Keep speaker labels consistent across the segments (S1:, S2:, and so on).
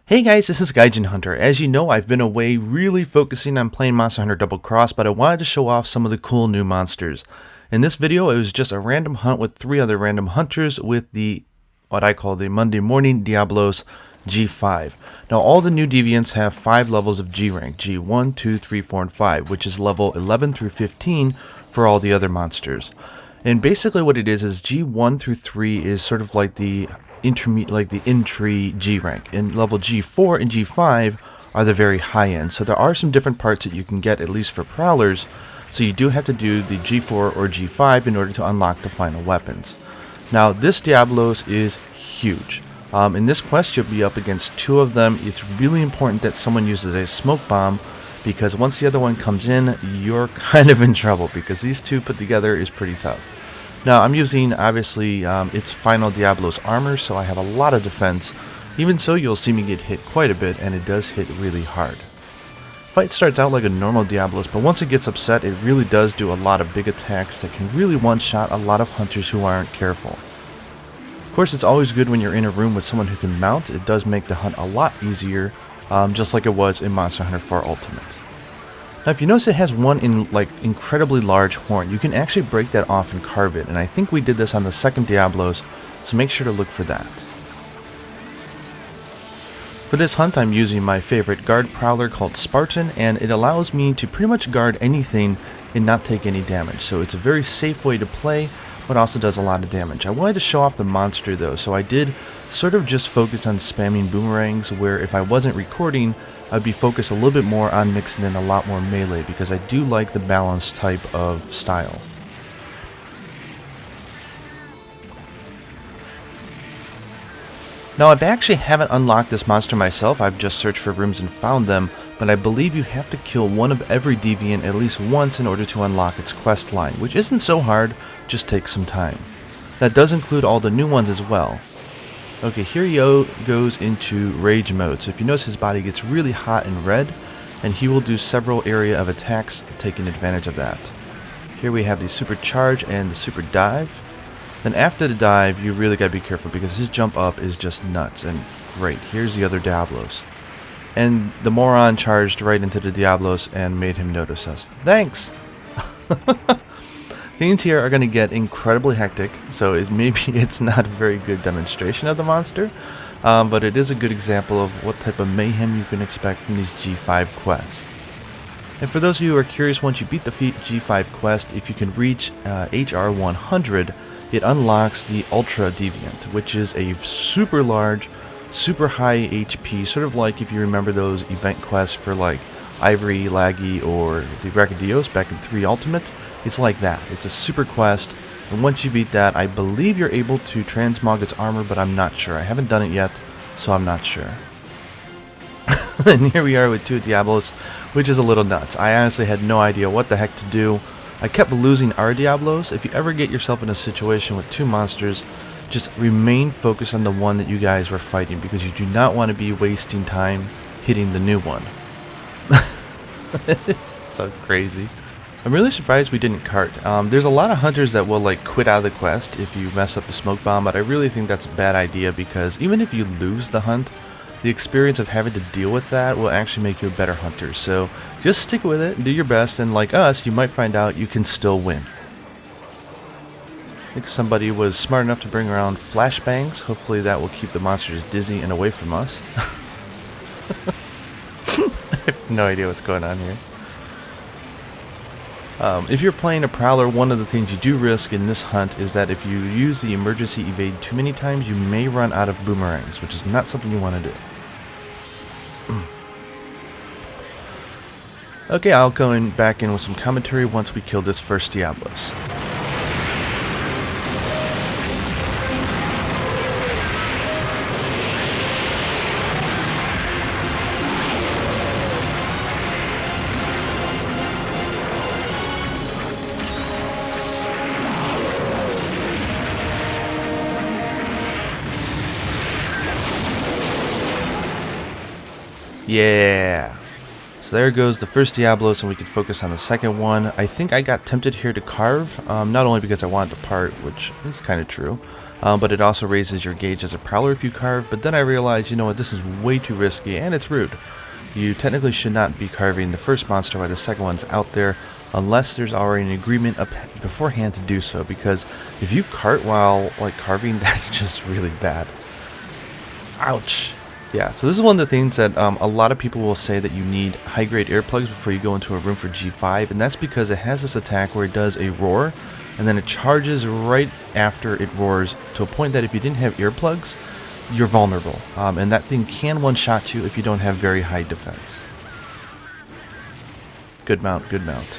S1: Hey guys, this is Gaijin Hunter. As you know, I've been away really focusing on playing Monster Hunter Double Cross, but I wanted to show off some of the cool new monsters. In this video, it was just a random hunt with 3 other random hunters with what I call the Monday Morning Diablos G5. Now all the new deviants have 5 levels of G rank, G1, 2, 3, 4, and 5, which is level 11 through 15 for all the other monsters. And basically what it is G1 through 3 is sort of like the intermediate, like the entry G rank, and level G4 and G5 are the very high end. So there are some different parts that you can get, at least for prowlers, so you do have to do the G4 or G5 in order to unlock the final weapons. Now this Diablos is huge. In this quest you'll be up against 2 of them. It's really important that someone uses a smoke bomb, because once the other one comes in, you're kind of in trouble, because these 2 put together is pretty tough. Now I'm using, obviously, its final Diablos armor, so I have a lot of defense. Even so, you'll see me get hit quite a bit, and it does hit really hard. Fight starts out like a normal Diablos, but once it gets upset, it really does do a lot of big attacks that can really one-shot a lot of hunters who aren't careful. Of course, it's always good when you're in a room with someone who can mount. It does make the hunt a lot easier, just like it was in Monster Hunter 4 Ultimate. Now if you notice, it has one incredibly large horn. You can actually break that off and carve it, and I think we did this on the second Diablos, so make sure to look for that. For this hunt I'm using my favorite guard prowler called Spartan, and it allows me to pretty much guard anything and not take any damage, so it's a very safe way to play, but also does a lot of damage. I wanted to show off the monster though, so I did sort of just focus on spamming boomerangs, where if I wasn't recording, I'd be focused a little bit more on mixing in a lot more melee, because I do like the balanced type of style. Now I actually haven't unlocked this monster myself. I've just searched for rooms and found them, but I believe you have to kill one of every deviant at least once in order to unlock its quest line, which isn't so hard, just takes some time. That does include all the new ones as well. Okay, here he goes into rage mode, so if you notice his body gets really hot and red, and he will do several area of attacks taking advantage of that. Here we have the super charge and the super dive. Then after the dive, you really gotta be careful, because his jump up is just nuts. And great, here's the other Diablos. And the moron charged right into the Diablos and made him notice us. Thanks! Things here are going to get incredibly hectic, so maybe it's not a very good demonstration of the monster, but it is a good example of what type of mayhem you can expect from these G5 quests. And for those of you who are curious, once you beat the G5 quest, if you can reach HR 100, it unlocks the Ultra Deviant, which is a super large, super high HP, sort of like if you remember those event quests for like Ivory, Laggy, or the Brachydios back in 3 Ultimate. It's like that. It's a super quest, and once you beat that, I believe you're able to transmog its armor, but I'm not sure. I haven't done it yet, so I'm not sure. And here we are with 2 Diablos, which is a little nuts. I honestly had no idea what the heck to do. I kept losing our Diablos. If you ever get yourself in a situation with 2 monsters, just remain focused on the one that you guys were fighting, because you do not want to be wasting time hitting the new one. It's so crazy. I'm really surprised we didn't cart. There's a lot of hunters that will like quit out of the quest if you mess up the smoke bomb, but I really think that's a bad idea, because even if you lose the hunt, the experience of having to deal with that will actually make you a better hunter. So just stick with it and do your best, and like us, you might find out you can still win. I think somebody was smart enough to bring around flashbangs. Hopefully that will keep the monsters dizzy and away from us. I have no idea what's going on here. If you're playing a prowler, one of the things you do risk in this hunt is that if you use the emergency evade too many times, you may run out of boomerangs, which is not something you want to do. Okay, I'll go back in with some commentary once we kill this first Diablos. Yeah! So there goes the first Diablos, and we can focus on the second one. I think I got tempted here to carve, not only because I wanted to part, which is kind of true, but it also raises your gauge as a prowler if you carve. But then I realized, you know what, this is way too risky and it's rude. You technically should not be carving the first monster while the second one's out there, unless there's already an agreement up beforehand to do so, because if you cart while like carving, that's just really bad. Ouch. Yeah, so this is one of the things that a lot of people will say that you need high-grade earplugs before you go into a room for G5, and that's because it has this attack where it does a roar, and then it charges right after it roars to a point that if you didn't have earplugs, you're vulnerable, and that thing can one-shot you if you don't have very high defense. Good mount, good mount.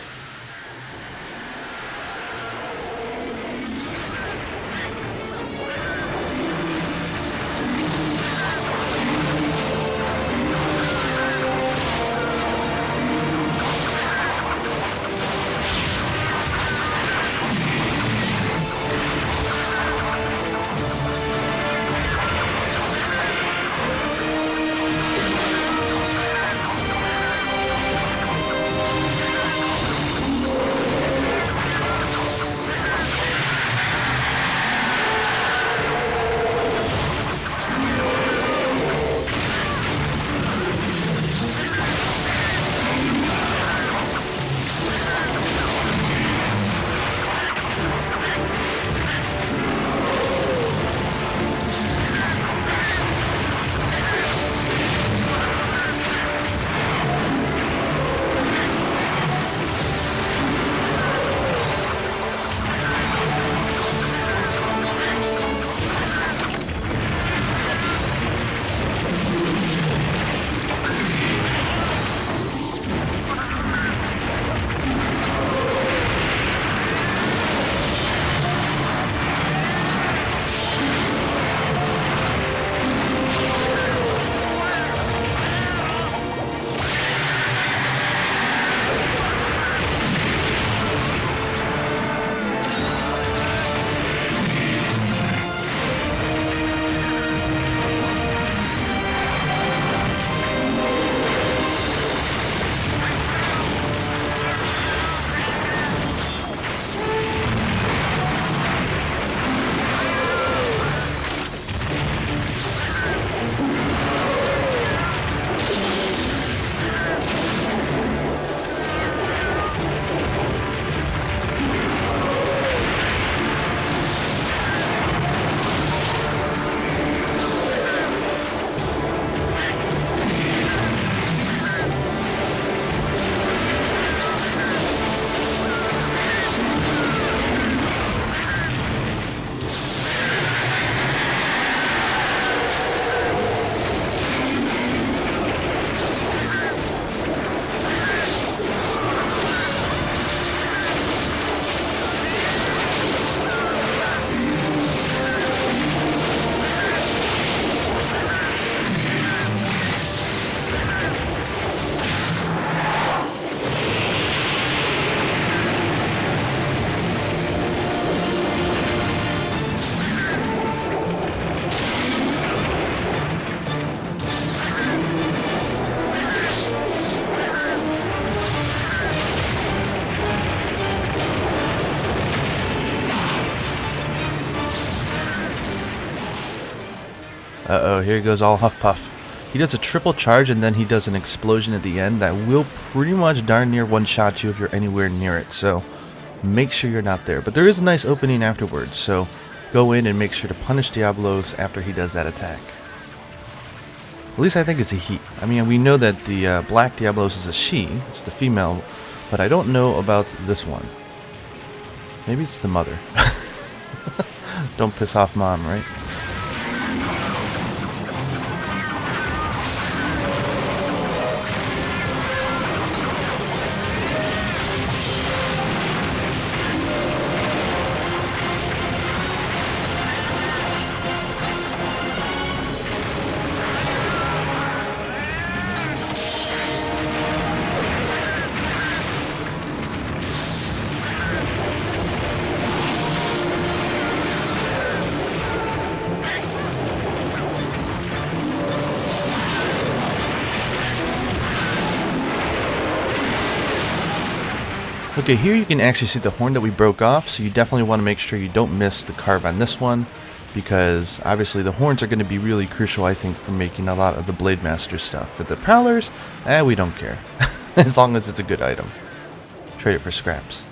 S1: Uh-oh, here he goes all huff puff. He does a triple charge and then he does an explosion at the end that will pretty much darn near one-shot you if you're anywhere near it, so make sure you're not there. But there is a nice opening afterwards, so go in and make sure to punish Diablos after he does that attack. At least I think it's a he. I mean, we know that the black Diablos is a she, it's the female, but I don't know about this one. Maybe it's the mother. Don't piss off mom, right? Okay, here you can actually see the horn that we broke off, so you definitely want to make sure you don't miss the carve on this one. because obviously the horns are going to be really crucial, I think, for making a lot of the Blade Master stuff. For the Prowlers, we don't care. As long as it's a good item. Trade it for scraps.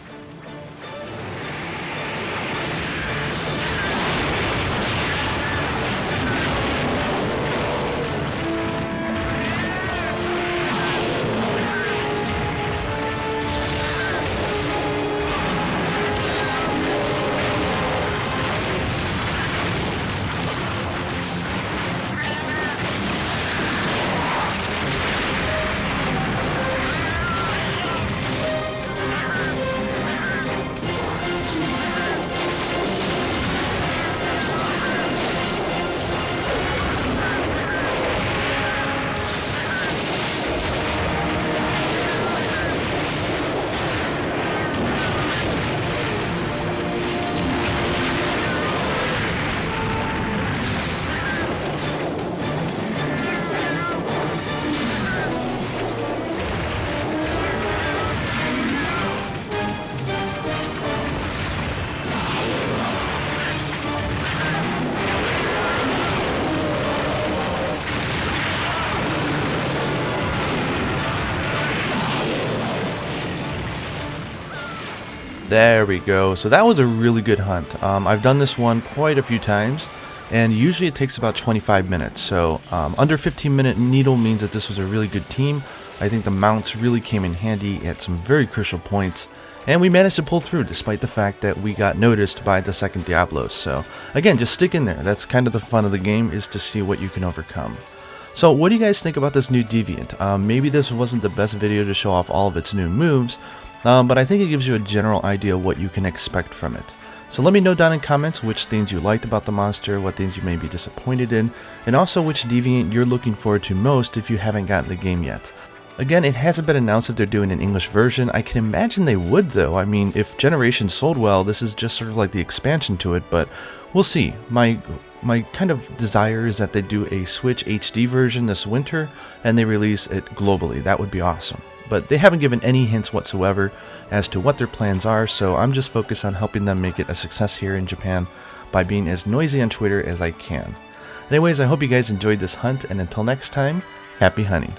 S1: There we go. So that was a really good hunt. I've done this one quite a few times, and usually it takes about 25 minutes. So under 15-minute needle means that this was a really good team. I think the mounts really came in handy at some very crucial points, and we managed to pull through despite the fact that we got noticed by the second Diablos. So again, just stick in there. That's kind of the fun of the game, is to see what you can overcome. So what do you guys think about this new Deviant? Maybe this wasn't the best video to show off all of its new moves, but I think it gives you a general idea of what you can expect from it. So let me know down in comments which things you liked about the monster, what things you may be disappointed in, and also which Deviant you're looking forward to most if you haven't gotten the game yet. Again, it hasn't been announced if they're doing an English version. I can imagine they would though. I mean, if Generation sold well, this is just sort of like the expansion to it, but we'll see. My kind of desire is that they do a Switch HD version this winter and they release it globally. That would be awesome. But they haven't given any hints whatsoever as to what their plans are, so I'm just focused on helping them make it a success here in Japan by being as noisy on Twitter as I can. Anyways, I hope you guys enjoyed this hunt, and until next time, happy hunting.